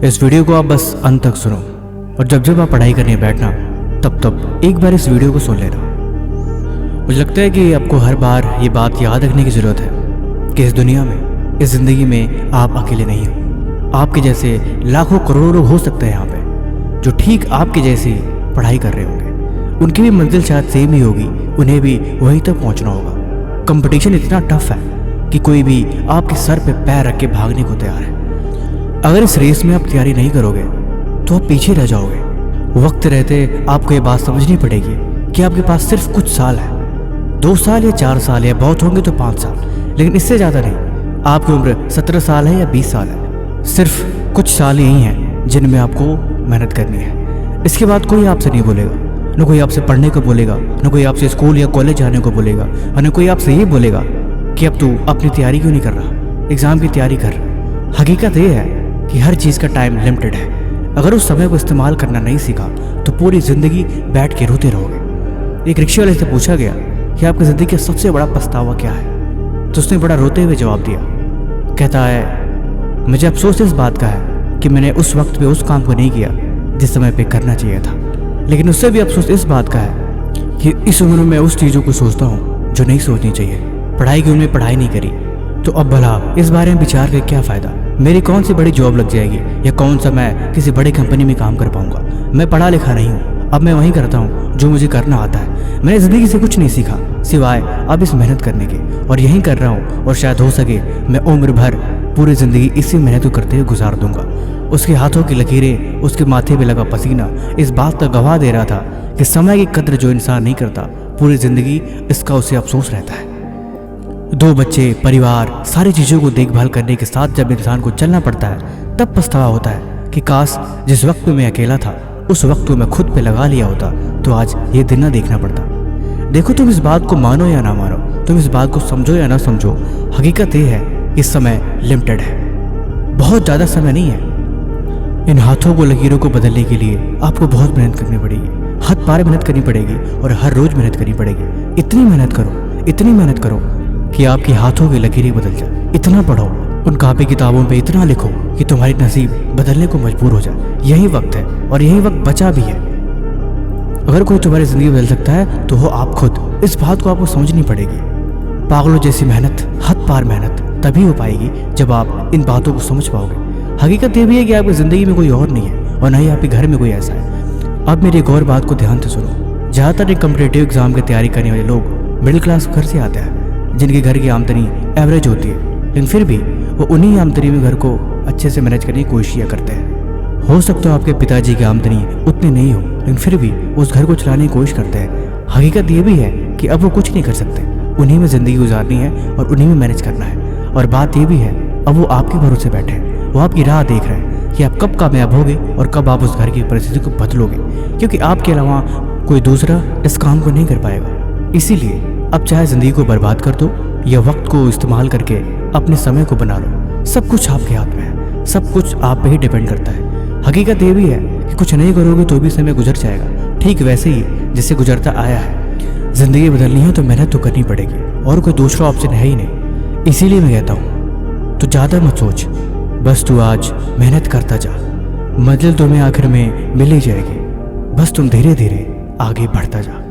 इस वीडियो को आप बस अंत तक सुनो और जब जब आप पढ़ाई करने बैठना तब एक बार इस वीडियो को सुन लेना। मुझे लगता है कि आपको हर बार ये बात याद रखने की ज़रूरत है कि इस दुनिया में, इस ज़िंदगी में आप अकेले नहीं हो। आपके जैसे लाखों करोड़ों लोग हो सकते हैं यहाँ पे जो ठीक आपके जैसी पढ़ाई कर रहे होंगे। उनकी भी मंजिल शायद सेम ही होगी, उन्हें भी वहीं तक पहुँचना होगा। कंपटीशन इतना टफ है कि कोई भी आपके सर पे पैर रख के भागने को तैयार है। अगर इस रेस में आप तैयारी नहीं करोगे तो आप पीछे रह जाओगे। वक्त रहते आपको ये बात समझनी पड़ेगी कि आपके पास सिर्फ कुछ साल है, 2 साल या 4 साल या बहुत होंगे तो 5 साल, लेकिन इससे ज़्यादा नहीं। आपकी उम्र 17 साल है या 20 साल है, सिर्फ कुछ साल यही हैं जिनमें आपको मेहनत करनी है। इसके बाद कोई आपसे नहीं बोलेगा, न कोई आपसे पढ़ने को बोलेगा, न कोई आपसे स्कूल या कॉलेज जाने को बोलेगा, और न कोई आपसे ये बोलेगा कि अब तू अपनी तैयारी क्यों नहीं कर रहा, एग्ज़ाम की तैयारी कर। हकीकत ये है कि हर चीज़ का टाइम लिमिटेड है। अगर उस समय को इस्तेमाल करना नहीं सीखा तो पूरी ज़िंदगी बैठ के रोते रहोगे। एक रिक्शे वाले से पूछा गया कि आपकी ज़िंदगी का सबसे बड़ा पछतावा क्या है, तो उसने बड़ा रोते हुए जवाब दिया। कहता है, मुझे अफसोस इस बात का है कि मैंने उस वक्त पे उस काम को नहीं किया जिस समय पे करना चाहिए था, लेकिन उससे भी अफसोस इस बात का है कि इस उम्र में उस चीज़ों को सोचता हूँ जो नहीं सोचनी चाहिए। पढ़ाई की उम्र में पढ़ाई नहीं करी तो अब भला इस बारे में विचार करके क्या फ़ायदा। मेरी कौन सी बड़ी जॉब लग जाएगी या कौन सा मैं किसी बड़ी कंपनी में काम कर पाऊंगा। मैं पढ़ा लिखा नहीं हूँ, अब मैं वही करता हूँ जो मुझे करना आता है। मैंने ज़िंदगी से कुछ नहीं सीखा सिवाय अब इस मेहनत करने के, और यही कर रहा हूँ। और शायद हो सके मैं उम्र भर पूरी ज़िंदगी इसी मेहनत को करते हुए गुजार दूंगा। उसके हाथों की लकीरें, उसके माथे पे लगा पसीना इस बात का गवाह दे रहा था कि समय की कद्र जो इंसान नहीं करता पूरी ज़िंदगी इसका उसे अफसोस रहता है। 2 बच्चे, परिवार, सारी चीज़ों को देखभाल करने के साथ जब इंसान को चलना पड़ता है तब पछतावा होता है कि काश जिस वक्त में मैं अकेला था उस वक्त को मैं खुद पे लगा लिया होता तो आज ये दिन ना देखना पड़ता। देखो, तुम इस बात को मानो या ना मानो, तुम इस बात को समझो या ना समझो, हकीकत ये है कि समय लिमिटेड है, बहुत ज़्यादा समय नहीं है। इन हाथों को, लकीरों को बदलने के लिए आपको बहुत मेहनत करनी पड़ेगी, हाथ पार मेहनत करनी पड़ेगी और हर रोज़ मेहनत करनी पड़ेगी। इतनी मेहनत करो, इतनी मेहनत करो कि आपकी हाथों की लकीरें बदल जाए। इतना पढ़ो, उन कापी किताबों पे इतना लिखो कि तुम्हारी नसीब बदलने को मजबूर हो जाए। यही वक्त है और यही वक्त बचा भी है। अगर कोई तुम्हारी ज़िंदगी बदल सकता है तो हो आप खुद। इस बात को आपको समझनी पड़ेगी। पागलों जैसी मेहनत, हद पार मेहनत तभी हो पाएगी जब आप इन बातों को समझ पाओगे। हकीकत ये भी है कि आपकी ज़िंदगी में कोई और नहीं है और न ही आपके घर में कोई ऐसा है। अब मेरी एक और बात को ध्यान से सुनो। ज़्यादातर कॉम्पिटिटिव एग्ज़ाम की तैयारी करने वाले लोग मिडिल क्लास घर से आते हैं जिनके घर की आमदनी एवरेज होती है, लेकिन फिर भी वो उन्हीं आमदनी में घर को अच्छे से मैनेज करने की कोशिश करते हैं। हो सकता है आपके पिताजी की आमदनी उतनी नहीं हो, लेकिन फिर भी उस घर को चलाने की कोशिश करते हैं। हकीकत ये भी है कि अब वो कुछ नहीं कर सकते, उन्हीं में ज़िंदगी गुजारनी है और उन्हीं में मैनेज करना है। और बात ये भी है, अब वो आपके भरोसे बैठे हैं, वो आपकी राह देख रहे हैं कि आप कब कामयाब होगे और कब आप उस घर की परिस्थिति को बदलोगे, क्योंकि आपके अलावा कोई दूसरा इस काम को नहीं कर पाएगा। इसीलिए अब चाहे ज़िंदगी को बर्बाद कर दो या वक्त को इस्तेमाल करके अपने समय को बना लो, सब कुछ आपके हाथ में है, सब कुछ आप पे ही डिपेंड करता है। हकीकत ये भी है कि कुछ नहीं करोगे तो भी समय गुजर जाएगा, ठीक वैसे ही जिससे गुजरता आया है। ज़िंदगी बदलनी है तो मेहनत तो करनी पड़ेगी और कोई दूसरा ऑप्शन है ही नहीं। इसीलिए मैं कहता हूँ तो ज़्यादा मत सोच, बस तू आज मेहनत करता जा, मंजिल तुम्हें आखिर में मिल ही जाएगी। बस तुम धीरे धीरे आगे बढ़ता जा।